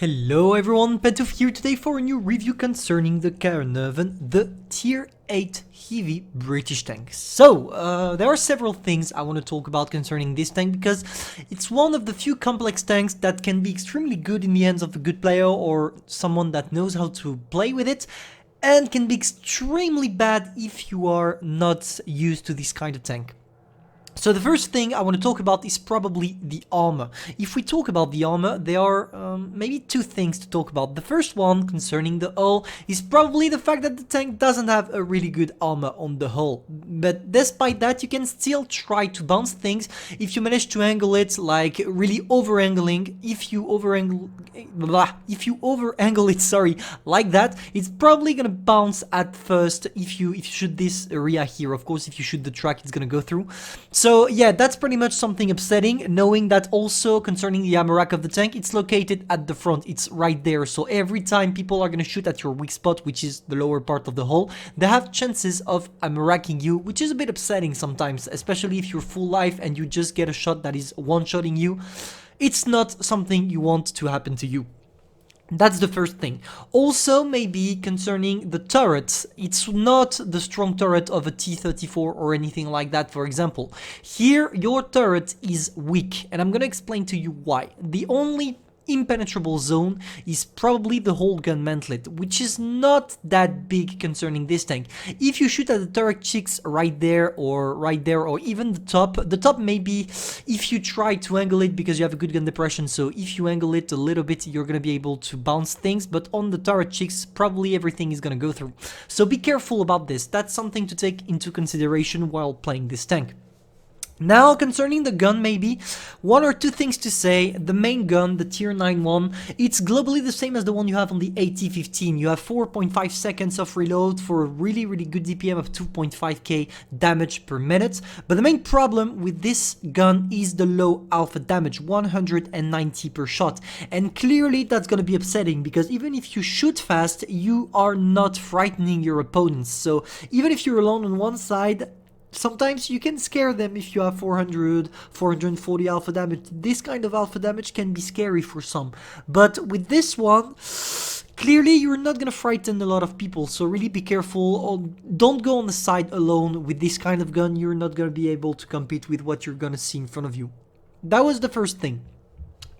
Hello everyone, Pantoufleee here today for a new review concerning the Caernarvon, the Tier 8 heavy British tank. So, there are several things I want to talk about concerning this tank because it's one of the few complex tanks that can be extremely good in the hands of a good player or someone that knows how to play with it, and can be extremely bad if you are not used to this kind of tank. So the first thing I want to talk about is probably the armor. If we talk about the armor, there are maybe two things to talk about. The first one, concerning the hull, is probably the fact that the tank doesn't have a really good armor on the hull. But despite that, you can still try to bounce things if you manage to angle it, like really over-angling. If you over-angle it, sorry, like that, it's probably gonna bounce at first if you shoot this area here. Of course, if you shoot the track, it's gonna go through. So yeah, that's pretty much something upsetting, knowing that also concerning the ammo rack of the tank, it's located at the front, it's right there. So every time people are going to shoot at your weak spot, which is the lower part of the hull, they have chances of ammo racking you, which is a bit upsetting sometimes, especially if you're full life and you just get a shot that is one-shotting you. It's not something you want to happen to you. That's the first thing. Also, maybe concerning the turret, it's not the strong turret of a T-34 or anything like that, for example. Here, your turret is weak, and I'm gonna explain to you why. The only impenetrable zone is probably the whole gun mantlet, which is not that big concerning this tank. If you shoot at the turret cheeks right there, or even the top maybe if you try to angle it because you have a good gun depression, so if you angle it a little bit you're gonna be able to bounce things, but on the turret cheeks probably everything is gonna go through. So be careful about this, that's something to take into consideration while playing this tank. Now, concerning the gun, maybe one or two things to say. The main gun, the Tier 9 one, it's globally the same as the one you have on the AT-15. You have 4.5 seconds of reload for a really good DPM of 2.5k damage per minute. But the main problem with this gun is the low alpha damage, 190 per shot. And clearly that's going to be upsetting because even if you shoot fast, you are not frightening your opponents. So even if you're alone on one side, sometimes you can scare them if you have 400, 440 alpha damage. This kind of alpha damage can be scary for some. But with this one, clearly you're not gonna frighten a lot of people. So really be careful. Don't go on the side alone with this kind of gun. You're not gonna be able to compete with what you're gonna see in front of you. That was the first thing.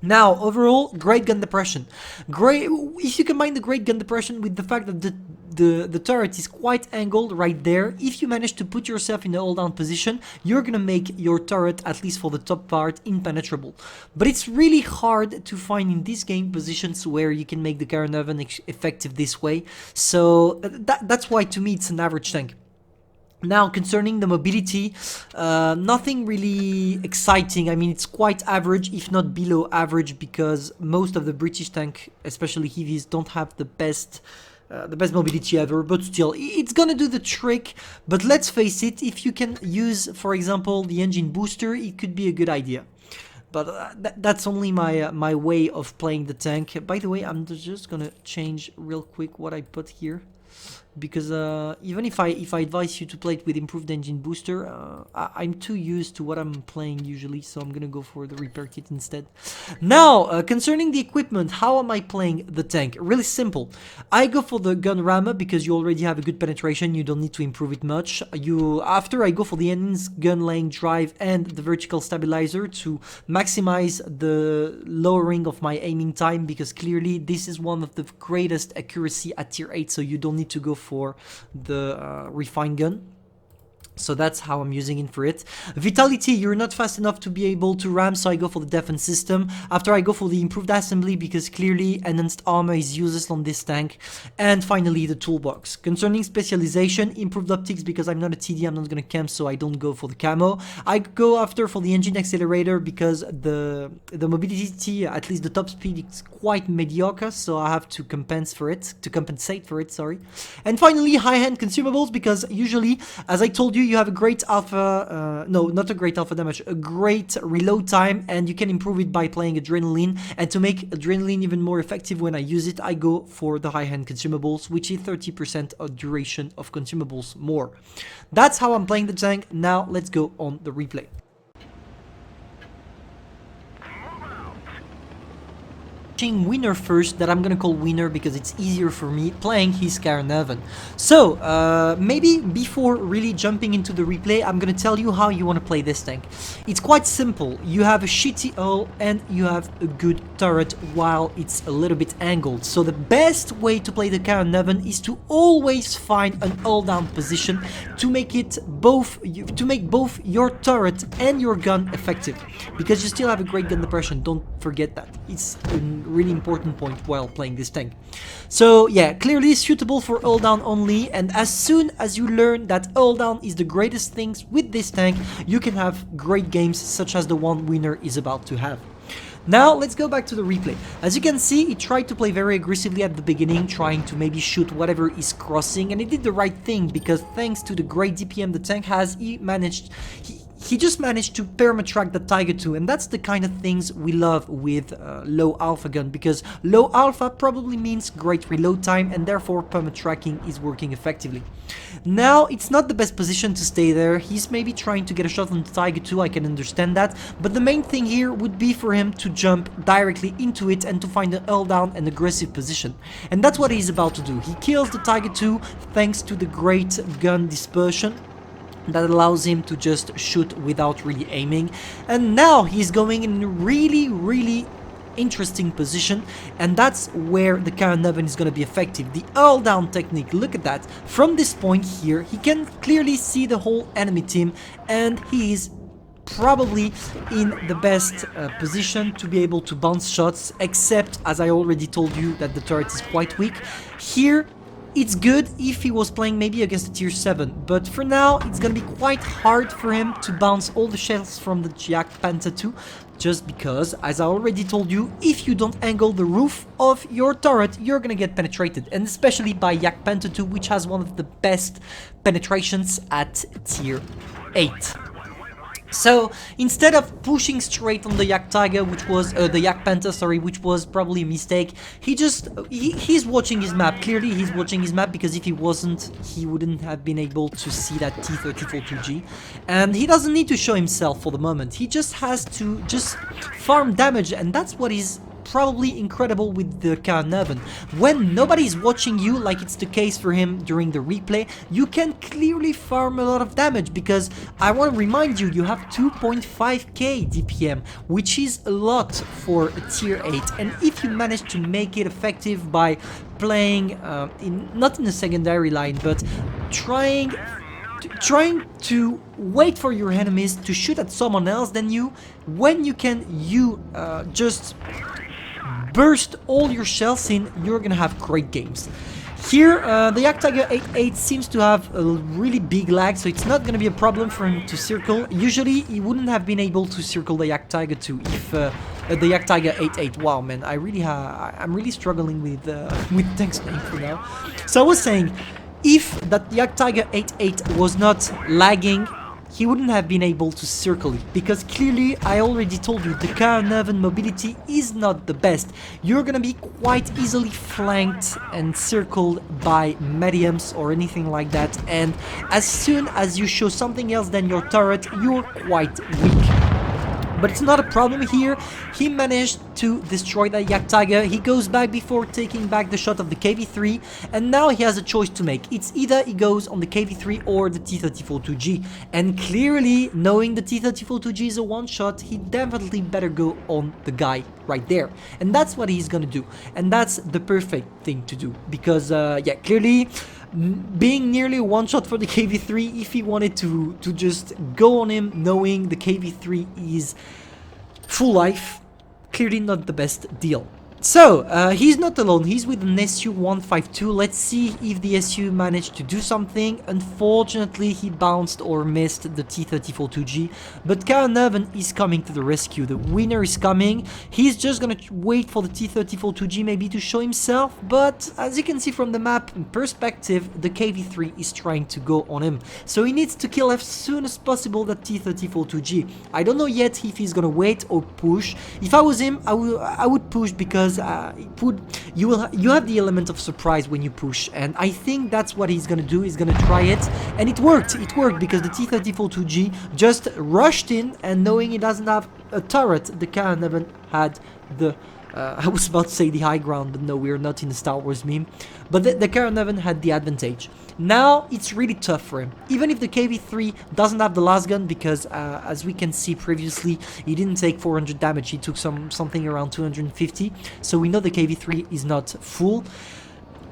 Now, overall, great gun depression. If you combine the great gun depression with the fact that the turret is quite angled right there, if you manage to put yourself in a hold down position, you're gonna make your turret, at least for the top part, impenetrable. But it's really hard to find in this game positions where you can make the Caernarvon effective this way. So that's why to me it's an average tank. Now, concerning the mobility, nothing really exciting. I mean, it's quite average, if not below average, because most of the British tank, especially heavies, don't have the best mobility ever, but still, it's gonna do the trick. But let's face it, if you can use, for example, the engine booster, it could be a good idea. But that's only my way of playing the tank. By the way, I'm just gonna change real quick what I put here, because even if I advise you to play it with improved engine booster, I'm too used to what I'm playing usually, so I'm gonna go for the repair kit instead. Now, concerning the equipment, how am I playing the tank? Really simple. I go for the gun rammer because you already have a good penetration, you don't need to improve it much. After I go for the engine's gun laying drive and the vertical stabilizer to maximize the lowering of my aiming time, because clearly this is one of the greatest accuracy at tier 8, so you don't need to go for the refined gun. So that's how I'm using it for it. Vitality, you're not fast enough to be able to ram, so I go for the defense system. After I go for the improved assembly because clearly enhanced armor is useless on this tank. And finally the toolbox. Concerning specialization, improved optics because I'm not a TD, I'm not gonna camp, so I don't go for the camo. I go after for the engine accelerator because the mobility, at least the top speed, is quite mediocre, so I have to compensate for it, sorry. And finally high-end consumables because usually, as I told you, you have a great alpha, no, not a great alpha damage, a great reload time, and you can improve it by playing adrenaline. And to make adrenaline even more effective when I use it, I go for the high-end consumables, which is 30% of duration of consumables more. That's how I'm playing the tank. Now let's go on the replay. winner first, that I'm gonna call winner because it's easier for me, playing his Caernarvon. So maybe before really jumping into the replay, I'm gonna tell you how you want to play this tank. It's quite simple. You have a shitty hull and you have a good turret while it's a little bit angled. So the best way to play the Caernarvon is to always find an hull down position to make both your turret and your gun effective, because you still have a great gun depression. Don't forget that. It's a really important point while playing this tank. So yeah, clearly suitable for hull down only, and as soon as you learn that hull down is the greatest things with this tank, you can have great games such as the one winner is about to have. Now let's go back to the replay. As you can see, he tried to play very aggressively at the beginning, trying to maybe shoot whatever is crossing, and he did the right thing, because thanks to the great DPM the tank has, he just managed to perma-track the Tiger II, and that's the kind of things we love with low alpha gun, because low alpha probably means great reload time, and therefore perma-tracking is working effectively. Now, it's not the best position to stay there. He's maybe trying to get a shot on the Tiger II, I can understand that, but the main thing here would be for him to jump directly into it and to find an hull down and aggressive position. And that's what he's about to do. He kills the Tiger II thanks to the great gun dispersion that allows him to just shoot without really aiming, and now he's going in a really interesting position, and that's where the Caernarvon is going to be effective. The hull down technique, look at that. From this point here, he can clearly see the whole enemy team, and he is probably in the best position to be able to bounce shots, except, as I already told you, that the turret is quite weak. Here it's good if he was playing maybe against a tier 7, but for now it's gonna be quite hard for him to bounce all the shells from the Yak Panther 2, just because, as I already told you, if you don't angle the roof of your turret, you're gonna get penetrated, and especially by Yak Panther 2, which has one of the best penetrations at tier 8. So instead of pushing straight on the Yak Tiger, which was the Yak Panther, sorry, which was probably a mistake, he's watching his map. Clearly he's watching his map, because if he wasn't, he wouldn't have been able to see that T-34-2G, and he doesn't need to show himself for the moment. He just has to farm damage, and that's what is probably incredible with the Caernarvon. When nobody's watching you, like it's the case for him during the replay, you can clearly farm a lot of damage, because I want to remind you, you have 2.5k DPM, which is a lot for a tier 8, and if you manage to make it effective by playing not in a secondary line, but trying to wait for your enemies to shoot at someone else than you, when you can just burst all your shells in, you're gonna have great games. Here, the Yak Tiger 8.8 seems to have a really big lag, so it's not gonna be a problem for him to circle. Usually, he wouldn't have been able to circle the Yak Tiger 2 if the Yak Tiger 8.8. Wow, man, I'm really struggling with text name for now. So I was saying, if that Yak Tiger 8.8 was not lagging, he wouldn't have been able to circle it, because clearly, I already told you, the Caernarvon mobility is not the best. You're gonna be quite easily flanked and circled by mediums or anything like that, and as soon as you show something else than your turret, you're quite weak. But it's not a problem here. He managed to destroy the Yak Tiger. He goes back before taking back the shot of the KV-3, and now he has a choice to make. It's either he goes on the KV-3 or the T-34-2G, and clearly, knowing the T-34-2G is a one-shot, he definitely better go on the guy right there, and that's what he's gonna do, and that's the perfect thing to do, because yeah, clearly, being nearly a one-shot for the KV-3, if he wanted to just go on him, knowing the KV-3 is full life, clearly not the best deal. So, he's not alone, he's with an SU-152. Let's see if the SU managed to do something. Unfortunately, he bounced or missed the T-34-2G, but Caernarvon is coming to the rescue. The winner is coming. He's just gonna wait for the T-34-2G maybe to show himself, but as you can see from the map in perspective, the KV-3 is trying to go on him. So he needs to kill as soon as possible that T-34-2G. I don't know yet if he's gonna wait or push. If I was him, I would push, because you have the element of surprise when you push, and I think that's what he's gonna do. He's gonna try it, and it worked because the T-34-2G just rushed in, and knowing he doesn't have a turret, the Caernarvon had the I was about to say the high ground, but no, we're not in the Star Wars meme. But the Caernarvon had the advantage. Now it's really tough for him. Even if the KV3 doesn't have the last gun, because as we can see previously, he didn't take 400 damage, he took something around 250. So we know the KV3 is not full.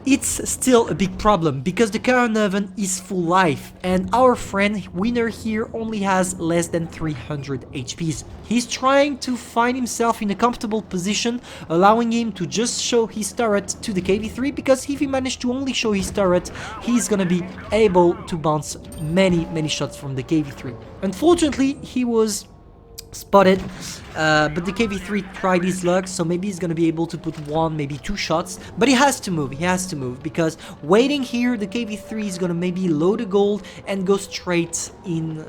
It's still a big problem because the Caernarvon is full life and our friend winner here only has less than 300 HPs. He's trying to find himself in a comfortable position, allowing him to just show his turret to the KV3, because if he managed to only show his turret, he's gonna be able to bounce many shots from the KV3. Unfortunately, he was spotted, but the KV3 tried his luck, so maybe he's gonna be able to put one, maybe two shots, but he has to move, because waiting here, the KV3 is gonna maybe load a gold and go straight in,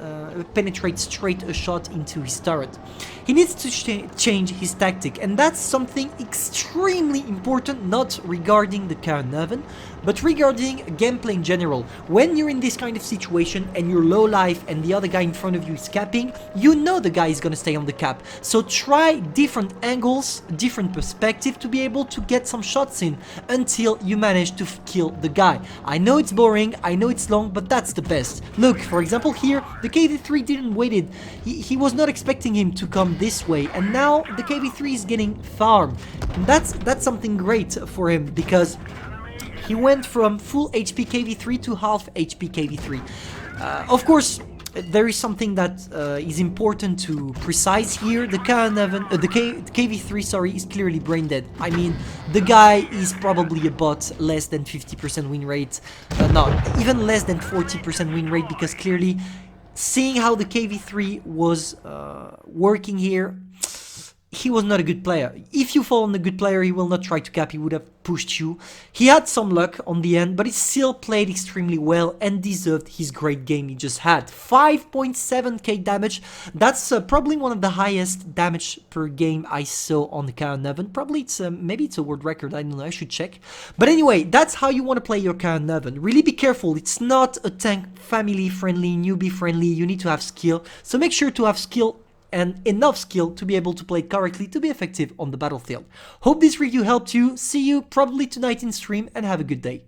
penetrate straight a shot into his turret. He needs to change his tactic, and that's something extremely important, not regarding the Caernarvon, but regarding gameplay in general. When you're in this kind of situation and you're low life and the other guy in front of you is capping, you know the guy is gonna stay on the cap. So try different angles, different perspective to be able to get some shots in until you manage to kill the guy. I know it's boring, I know it's long, but that's the best. Look, for example here, the KV3 didn't wait it. He was not expecting him to come this way, and now the KV3 is getting farmed. And that's something great for him, because he went from full HP KV3 to half HP KV3. Of course, there is something that is important to precise here. The Caernarvon, the KV3, sorry, is clearly brain dead. I mean, the guy is probably about less than 50% win rate. No, even less than 40% win rate, because clearly, seeing how the KV3 was working here, he was not a good player. If you fall on a good player, he will not try to cap, he would have pushed you. He had some luck on the end, but he still played extremely well and deserved his great game he just had. 5.7k damage, that's probably one of the highest damage per game I saw on the Caernarvon. Probably it's, maybe it's a world record, I don't know, I should check. But anyway, that's how you want to play your Caernarvon. Really be careful, it's not a tank family friendly, newbie friendly, you need to have skill. So make sure to have skill and enough skill to be able to play it correctly to be effective on the battlefield. Hope this review helped you. See you probably tonight in stream and have a good day.